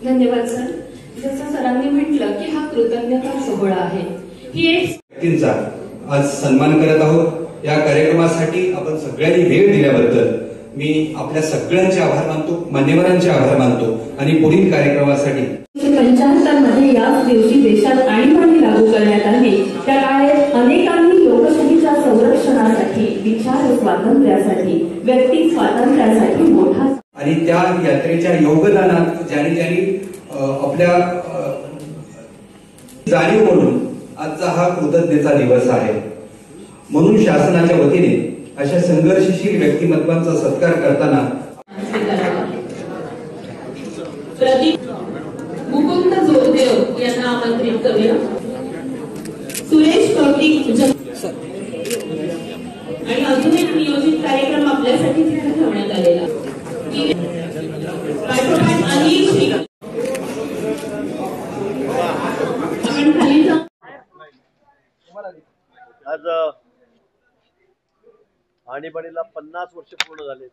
धन्यवाद सर. जसं सरांनी म्हटलं की हा कृतज्ञता सोहळा आहे. ही एक व्यक्तींचा आज सन्मान करत आहोत. या कार्यक्रमासाठी आपण सगळ्यांनी वेळ दिल्याबद्दल मी आपल्या सगळ्यांचे आभार मानतो, मान्यवरांचे आभार मानतो आणि पुढील कार्यक्रमासाठी 1975 मध्ये याच दिवशी देशात आणीबाणी लागू करण्यात आली. त्या काळात अनेकांनी लोकशाहीच्या संरक्षणासाठी, विचार स्वातंत्र्यासाठी, व्यक्ती स्वातंत्र्यासाठी मोठा आणि त्या यात्रेच्या योगदानात ज्यांनी आपल्या जाणीव म्हणून आजचा हा कृतज्ञता दिवस आहे. म्हणून शासनाच्या वतीने अशा संघर्षशील व्यक्तिमत्वांचा सत्कार करताना मुकुंद जोरदेव यांना आमंत्रित करूया. सुरेश कौतिक आणि अजून एक नियोजित कार्यक्रम आपल्यासाठी तिथे ठेवण्यात आलेला. आज आणीबाणीला 50 वर्ष पूर्ण झाले.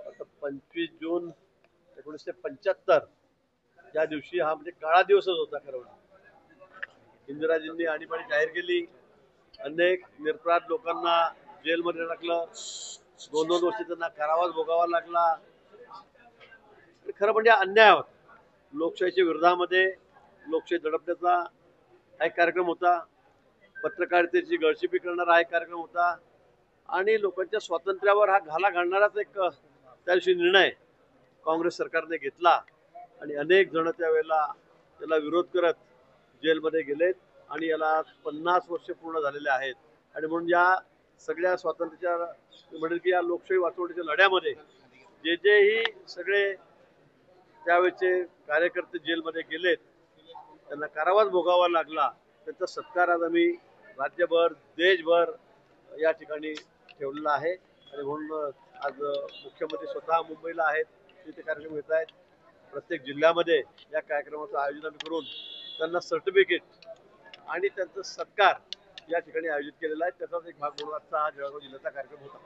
आता 25 जून 1975 या दिवशी हा म्हणजे काळा दिवसच होता. खरं म्हणजे इंदिराजींनी आणीबाणी जाहीर केली. अनेक निरपराध लोकांना जेलमध्ये टाकलं. 2-2 वर्ष त्यांना कारावास भोगावा लागला. खरं म्हणजे अन्याय होता. लोकशाहीच्या विरोधामध्ये लोकशाही दडपण्याचा हा एक कार्यक्रम होता. पत्रकारितेची गळचिपी करणारा हा एक कार्यक्रम होता. आणि लोकांच्या स्वातंत्र्यावर हा घाला घालणाराच एक त्या दिवशी निर्णय काँग्रेस सरकारने घेतला. आणि अनेक जण त्यावेळेला त्याला विरोध करत जेलमध्ये गेलेत. आणि याला 50 वर्ष पूर्ण झालेले आहेत. आणि म्हणून या सगळ्या स्वातंत्र्याच्या म्हणेल की या लोकशाही वाचवण्याच्या लढ्यामध्ये जेही सगळे त्यावेळेचे कार्यकर्ते जेलमध्ये गेलेत, त्यांना कारावास भोगावा लागला, त्यांचा सत्कार आज आम्ही राज्यभर देशभर या ठिकाणी ठेवलेला आहे. आणि म्हणून आज मुख्यमंत्री स्वतः मुंबईला आहेत, तिथे कार्यक्रम घेत आहेत. प्रत्येक जिल्ह्यामध्ये या कार्यक्रमाचं आयोजन आम्ही करून त्यांना सर्टिफिकेट आणि त्यांचा सत्कार या ठिकाणी आयोजित केलेला आहे. त्याचाच एक भाग म्हणून आजचा हा जळगाव जिल्ह्याचा कार्यक्रम होता.